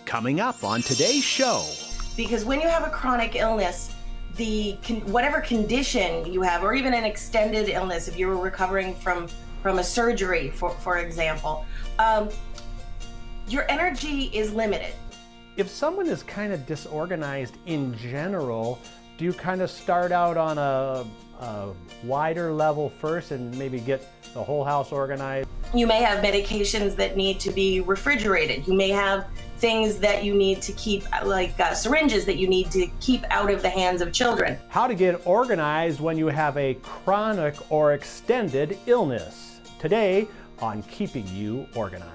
Coming up on today's show. Because when you have a chronic illness, whatever condition you have, or even an extended illness, if you're recovering from a surgery, for example, your energy is limited. If someone is kind of disorganized in general, do you kind of start out on a wider level first and maybe get the whole house organized? You may have medications that need to be refrigerated. You may have things that you need to keep, like syringes that you need to keep out of the hands of children. How to get organized when you have a chronic or extended illness. Today on Keeping You Organized.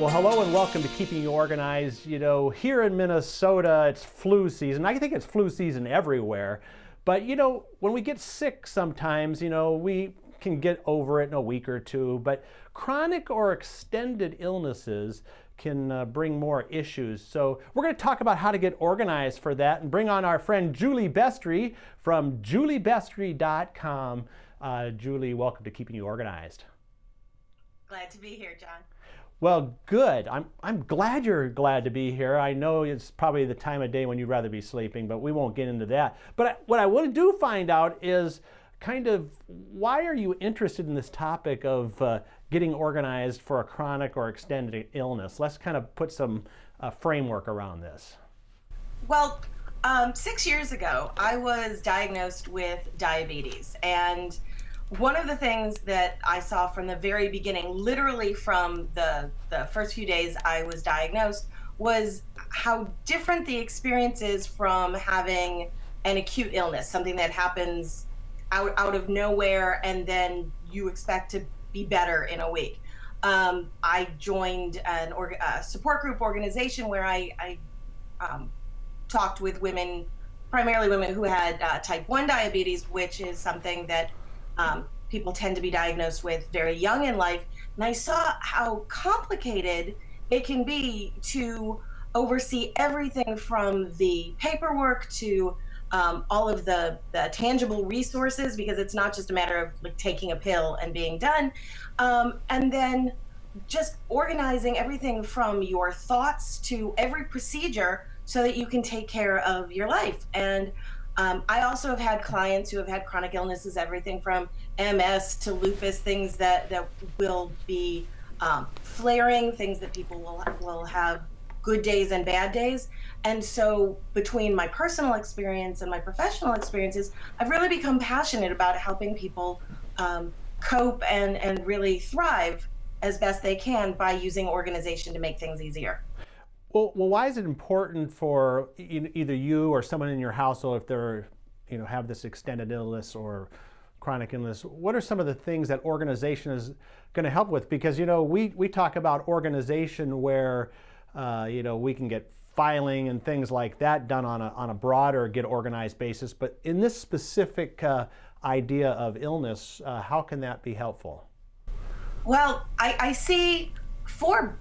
Well, hello and welcome to Keeping You Organized. You know, here in Minnesota, it's flu season. I think it's flu season everywhere. But, you know, when we get sick sometimes, you know, we can get over it in a week or two. But chronic or extended illnesses can bring more issues. So we're going to talk about how to get organized for that and bring on our friend Julie Bestry from juliebestry.com. Julie, welcome to Keeping You Organized. Glad to be here, John. Well, good. I'm glad you're glad to be here. I know it's probably the time of day when you'd rather be sleeping, but we won't get into that. But what I want to find out is kind of why are you interested in this topic of getting organized for a chronic or extended illness? Let's kind of put some framework around this. Well, 6 years ago, I was diagnosed with diabetes, and one of the things that I saw from the very beginning, literally from the first few days I was diagnosed, was how different the experience is from having an acute illness, something that happens out of nowhere and then you expect to be better in a week. I joined a support group organization where I talked with women, primarily women who had type 1 diabetes, which is something that people tend to be diagnosed with very young in life. And I saw how complicated it can be to oversee everything from the paperwork to all of the tangible resources, because it's not just a matter of like taking a pill and being done. And then just organizing everything from your thoughts to every procedure so that you can take care of your life. And I also have had clients who have had chronic illnesses, everything from MS to lupus, things that will be flaring, things that people will have good days and bad days. And so between my personal experience and my professional experiences, I've really become passionate about helping people cope and really thrive as best they can by using organization to make things easier. Well, why is it important for either you or someone in your household, if they're, have this extended illness or chronic illness? What are some of the things that organization is going to help with? Because, we talk about organization where, we can get filing and things like that done on a broader get organized basis. But in this specific idea of illness, how can that be helpful? Well, I see four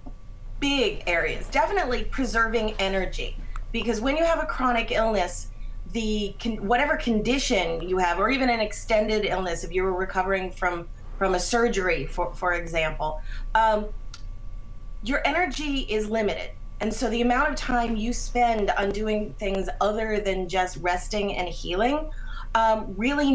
big areas. Definitely preserving energy, because when you have a chronic illness, whatever condition you have, or even an extended illness, if you were recovering from a surgery, for example, your energy is limited. And so the amount of time you spend on doing things other than just resting and healing, really you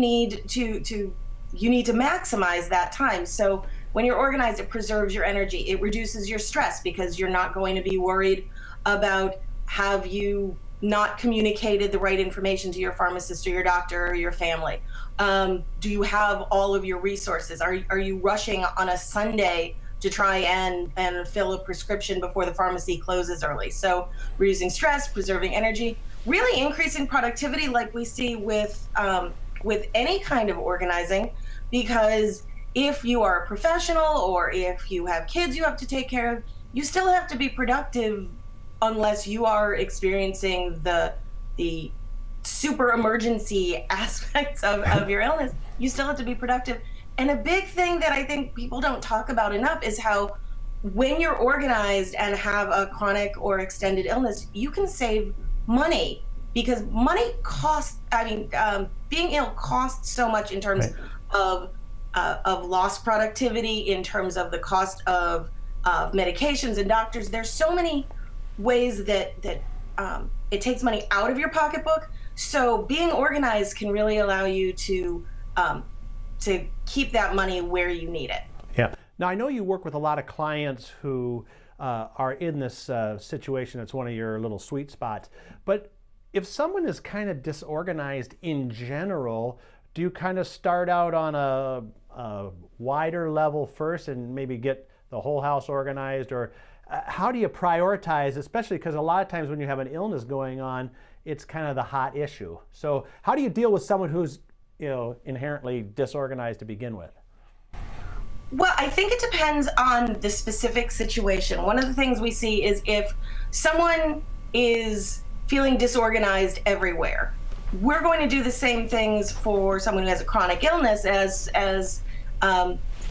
need to maximize that time. So when you're organized, it preserves your energy. It reduces your stress because you're not going to be worried about have you not communicated the right information to your pharmacist or your doctor or your family. Do you have all of your resources? Are you rushing on a Sunday to try and fill a prescription before the pharmacy closes early? So reducing stress, preserving energy, really increasing productivity like we see with any kind of organizing, because if you are a professional or if you have kids you have to take care of, you still have to be productive unless you are experiencing the super emergency aspects of your illness. You still have to be productive. And a big thing that I think people don't talk about enough is how when you're organized and have a chronic or extended illness, you can save money, because money costs, being ill costs so much in terms of of lost productivity, in terms of the cost of medications and doctors. There's so many ways that it takes money out of your pocketbook. So being organized can really allow you to keep that money where you need it. Yeah. Now, I know you work with a lot of clients who are in this situation. It's one of your little sweet spots. But if someone is kind of disorganized in general, do you kind of start out on a wider level first and maybe get the whole house organized? Or how do you prioritize, especially because a lot of times when you have an illness going on, it's kind of the hot issue. So how do you deal with someone who's, inherently disorganized to begin with? Well, I think it depends on the specific situation. One of the things we see is if someone is feeling disorganized everywhere, we're going to do the same things for someone who has a chronic illness as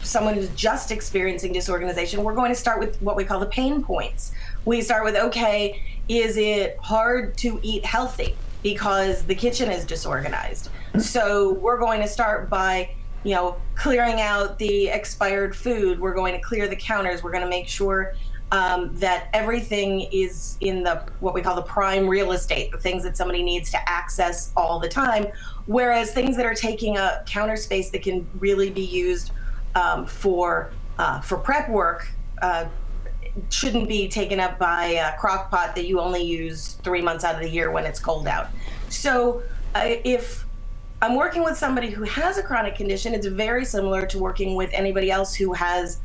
someone who's just experiencing disorganization. We're going to start with what we call the pain points. We start with, okay, is it hard to eat healthy because the kitchen is disorganized? So we're going to start by clearing out the expired food. We're going to clear the counters. We're going to make sure that everything is in what we call the prime real estate, the things that somebody needs to access all the time. Whereas things that are taking a counter space that can really be used for prep work shouldn't be taken up by a crock pot that you only use 3 months out of the year when it's cold out. So if I'm working with somebody who has a chronic condition, it's very similar to working with anybody else who has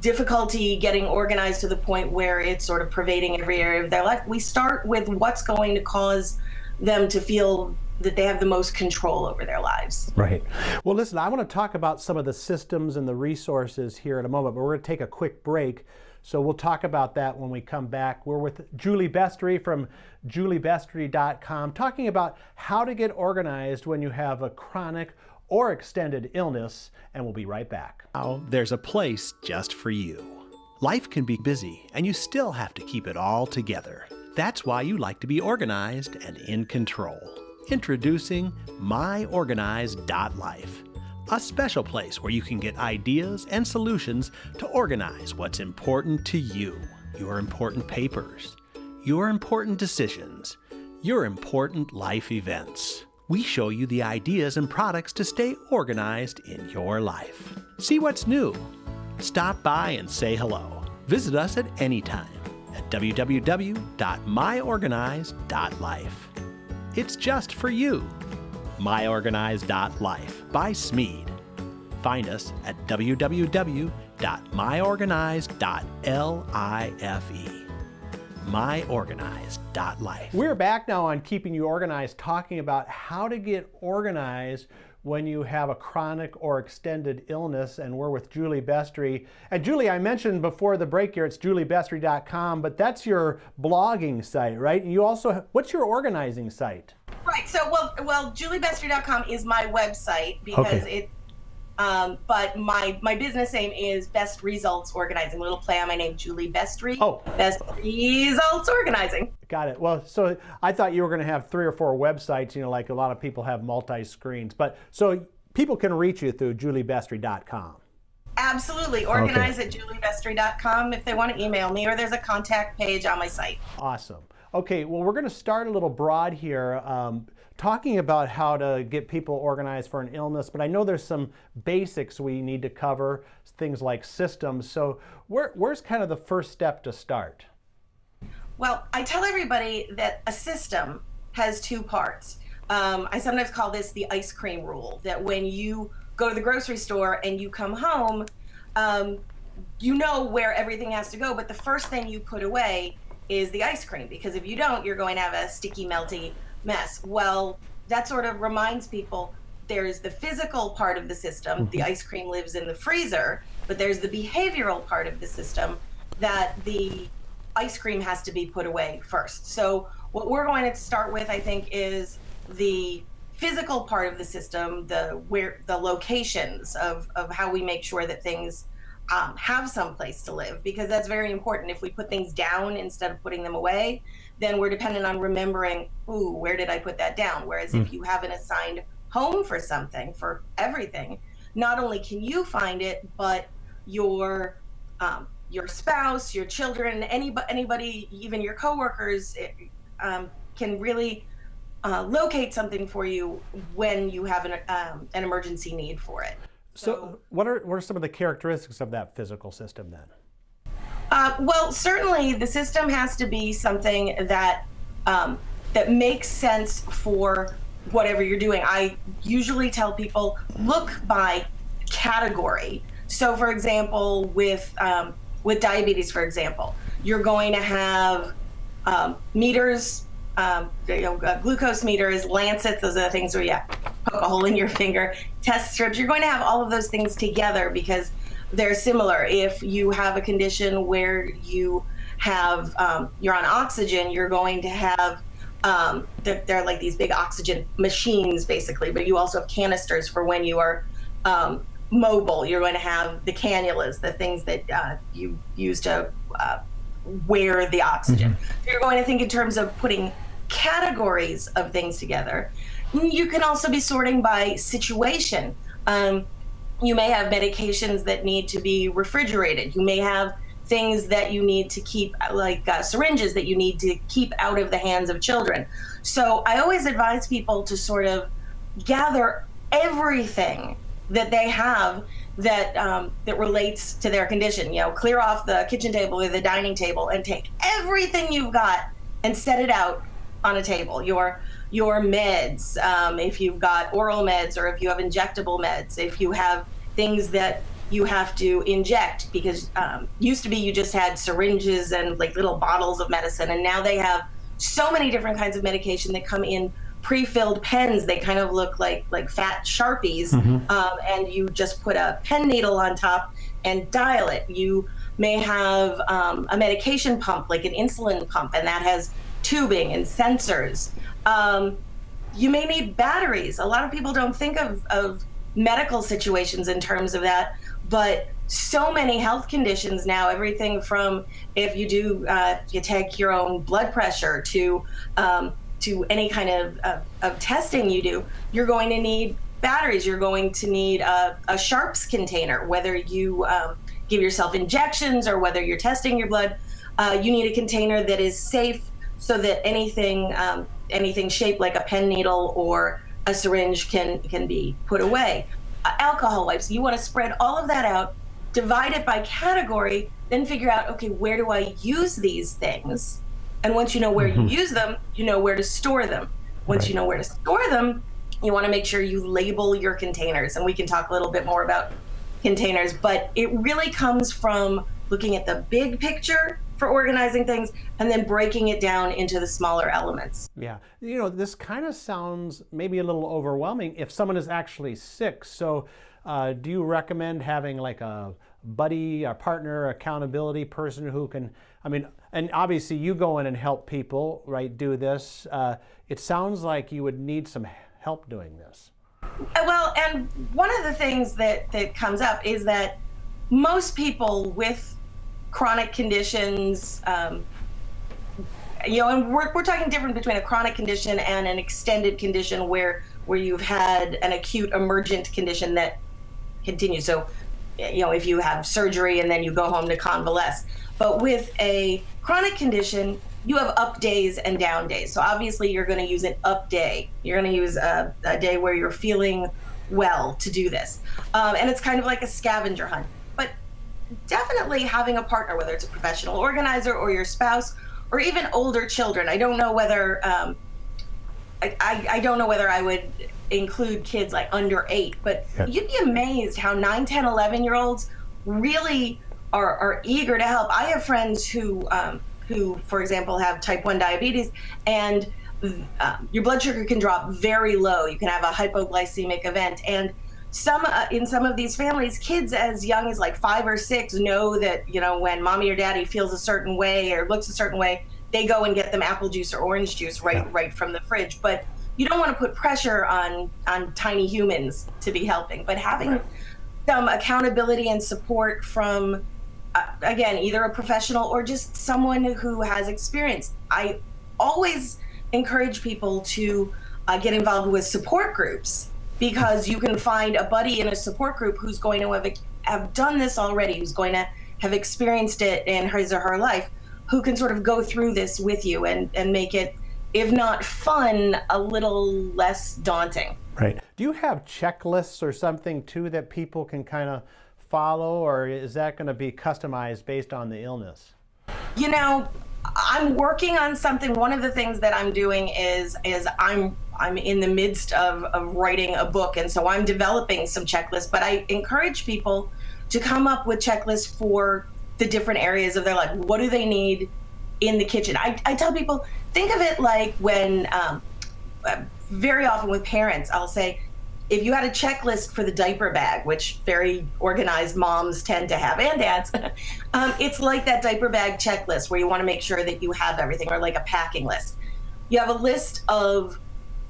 difficulty getting organized to the point where it's sort of pervading every area of their life. We start with what's going to cause them to feel that they have the most control over their lives. Right. Well, listen, I want to talk about some of the systems and the resources here in a moment, but we're going to take a quick break. So we'll talk about that when we come back. We're with Julie Bestry from juliebestry.com, talking about how to get organized when you have a chronic or extended illness, and we'll be right back. Now, there's a place just for you. Life can be busy, and you still have to keep it all together. That's why you like to be organized and in control. Introducing MyOrganized.life, a special place where you can get ideas and solutions to organize what's important to you, your important papers, your important decisions, your important life events. We show you the ideas and products to stay organized in your life. See what's new. Stop by and say hello. Visit us at any time at www.myorganized.life. It's just for you. MyOrganized.life by Smead. Find us at www.myorganized.life. MyOrganized.life. We're back now on Keeping You Organized, talking about how to get organized when you have a chronic or extended illness, and we're with Julie Bestry. And Julie, I mentioned before the break here, it's juliebestry.com, but that's your blogging site, right? And you also, what's your organizing site? Right. So, well, juliebestry.com is my website because but my business name is Best Results Organizing. A little play on my name, Julie Bestry. Oh. Best Results Organizing. Got it. Well, so I thought you were going to have 3 or 4 websites, like a lot of people have multi-screens. But so people can reach you through juliebestry.com. Absolutely. Organize at juliebestry.com if they want to email me, or there's a contact page on my site. Awesome. Okay, well, we're going to start a little broad here, talking about how to get people organized for an illness, but I know there's some basics we need to cover, things like systems. So where's kind of the first step to start? Well, I tell everybody that a system has 2 parts. I sometimes call this the ice cream rule, that when you go to the grocery store and you come home, you know where everything has to go, but the first thing you put away is the ice cream, because if you don't, you're going to have a sticky, melty mess. Well, that sort of reminds people there's the physical part of the system, the ice cream lives in the freezer, but there's the behavioral part of the system that the ice cream has to be put away first. So what we're going to start with, I think, is the physical part of the system, the locations of how we make sure that things have some place to live, because that's very important. If we put things down instead of putting them away, then we're dependent on remembering, ooh, where did I put that down? Whereas if you have an assigned home for something, for everything, not only can you find it, but your spouse, your children, anybody, even your coworkers, can really locate something for you when you have an emergency need for it. So what are some of the characteristics of that physical system then? Well, certainly the system has to be something that that makes sense for whatever you're doing. I usually tell people, look by category. So, for example, with diabetes, for example, you're going to have meters, glucose meters, lancets. Those are the things where you poke a hole in your finger. Test strips. You're going to have all of those things together because they're similar. If you have a condition where you have you're on oxygen, you're going to have they're like these big oxygen machines, basically. But you also have canisters for when you are mobile. You're going to have the cannulas, the things that you use to wear the oxygen. Mm-hmm. You're going to think in terms of putting categories of things together. You can also be sorting by situation. You may have medications that need to be refrigerated. You may have things that you need to keep, like syringes that you need to keep out of the hands of children. So I always advise people to sort of gather everything that they have that that relates to their condition. You know, clear off the kitchen table or the dining table and take everything you've got and set it out on a table. Your meds, if you've got oral meds or if you have injectable meds, if you have things that you have to inject, because used to be you just had syringes and like little bottles of medicine, and now they have so many different kinds of medication that come in pre-filled pens. They kind of look like fat Sharpies, and you just put a pen needle on top and dial it. You may have a medication pump, like an insulin pump, and that has tubing and sensors. You may need batteries. A lot of people don't think of medical situations in terms of that, but so many health conditions now, everything from if you do, you take your own blood pressure to any kind of testing you do, you're going to need batteries. You're going to need a Sharps container, whether you give yourself injections or whether you're testing your blood. You need a container that is safe so that anything shaped like a pen needle or a syringe can be put away. Alcohol wipes, you want to spread all of that out, divide it by category, then figure out, okay, where do I use these things? And once you know where you use them, you know where to store them. Once you know where to store them, you want to make sure you label your containers. And we can talk a little bit more about containers, but it really comes from looking at the big picture for organizing things and then breaking it down into the smaller elements. Yeah, you know, this kind of sounds maybe a little overwhelming if someone is actually sick. So do you recommend having like a buddy, a partner, accountability person who can, I mean, and obviously you go in and help people, right, do this. It sounds like you would need some help doing this. Well, and one of the things that comes up is that most people with chronic conditions, you know, and we're talking different between a chronic condition and an extended condition where you've had an acute emergent condition that continues. So, you know, if you have surgery and then you go home to convalesce. But with a chronic condition, you have up days and down days. So obviously you're going to use an up day. You're going to use a day where you're feeling well to do this. And it's kind of like a scavenger hunt. But definitely having a partner, whether it's a professional organizer or your spouse or even older children. I don't know whether I don't know whether I would include kids like under 8, but you'd be amazed how 9, 10, 11-year-olds really are eager to help. I have friends who, for example, have type 1 diabetes, and your blood sugar can drop very low. You can have a hypoglycemic event, and in some of these families, kids as young as like 5 or 6 know that, you know, when mommy or daddy feels a certain way or looks a certain way, they go and get them apple juice or orange juice right from the fridge. But you don't want to put pressure on tiny humans to be helping. But having some accountability and support from, again, either a professional or just someone who has experience. I always encourage people to get involved with support groups. because you can find a buddy in a support group who's going to have done this already, who's going to have experienced it in his or her life, who can sort of go through this with you and make it, if not fun, a little less daunting. Right. Do you have checklists or something too that people can kind of follow, or is that going to be customized based on the illness? You know, I'm working on something. One of the things that I'm doing is I'm in the midst of writing a book, and so I'm developing some checklists, but I encourage people to come up with checklists for the different areas of their life. What do they need in the kitchen? I tell people, think of it like when, very often with parents, I'll say, if you had a checklist for the diaper bag, which very organized moms tend to have, and dads, it's like that diaper bag checklist where you want to make sure that you have everything, or like a packing list. You have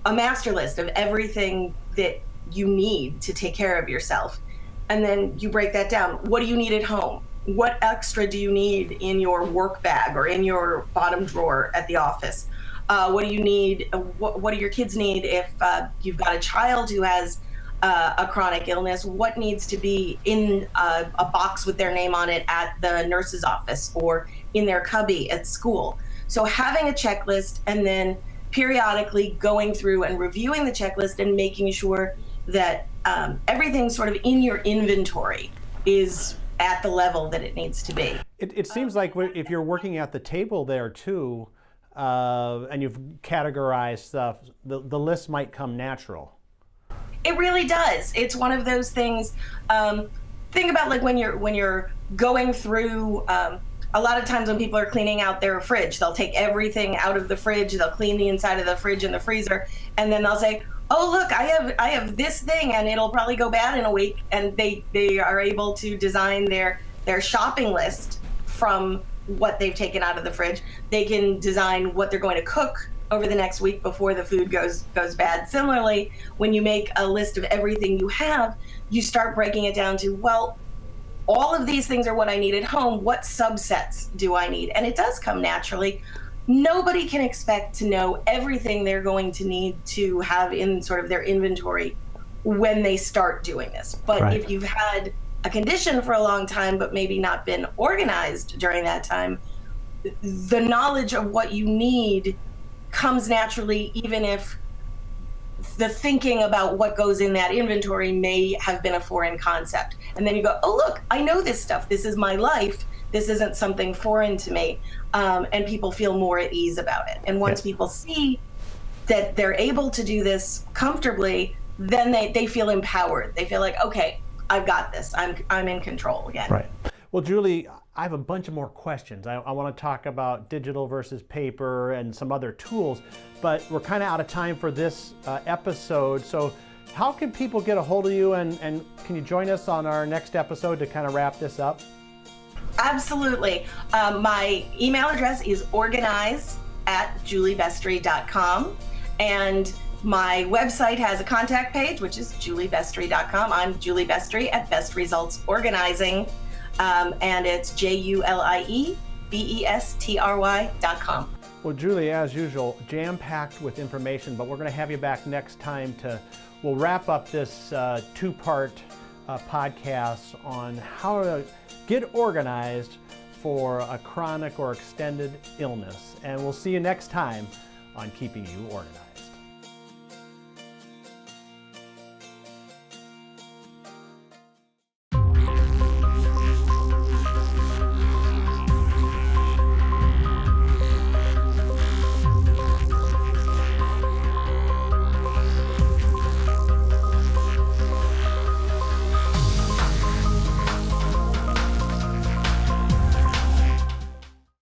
a master list of everything that you need to take care of yourself. And then you break that down. What do you need at home? What extra do you need in your work bag or in your bottom drawer at the office? What do you need? What do your kids need if you've got a child who has a chronic illness? What needs to be in a box with their name on it at the nurse's office or in their cubby at school? So having a checklist and then periodically going through and reviewing the checklist and making sure that everything sort of in your inventory is at the level that it needs to be. It seems like if you're working at the table there too, and you've categorized stuff, the list might come natural. It really does. It's one of those things. Think about like when you're going through. A lot of times when people are cleaning out their fridge, they'll take everything out of the fridge. They'll clean the inside of the fridge and the freezer, and then they'll say, "Oh, look, I have this thing, and it'll probably go bad in a week." And they are able to design their shopping list from what they've taken out of the fridge. They can design what they're going to cook over the next week before the food goes bad. Similarly, when you make a list of everything you have, you start breaking it down to, well, all of these things are what I need at home. What subsets do I need? And it does come naturally. Nobody can expect to know everything they're going to need to have in sort of their inventory when they start doing this. But Right. If you've had a condition for a long time, but maybe not been organized during that time, the knowledge of what you need comes naturally, even if the thinking about what goes in that inventory may have been a foreign concept. And then you go, oh, look, I know this stuff. This is my life. This isn't something foreign to me. And people feel more at ease about it. And once people see that they're able to do this comfortably, then they feel empowered. They feel like, okay, I've got this. I'm in control again. Right. Well, Julie, I have a bunch of more questions. I want to talk about digital versus paper and some other tools, but we're kind of out of time for this episode. So how can people get a hold of you, and can you join us on our next episode to kind of wrap this up? Absolutely. My email address is organize@juliebestry.com, and my website has a contact page, which is juliebestry.com. I'm Julie Bestry at Best Results Organizing, and it's Juliebestry.com. Well, Julie, as usual, jam-packed with information, but we're going to have you back next time we'll wrap up this two-part podcast on how to get organized for a chronic or extended illness. And we'll see you next time on Keeping You Organized.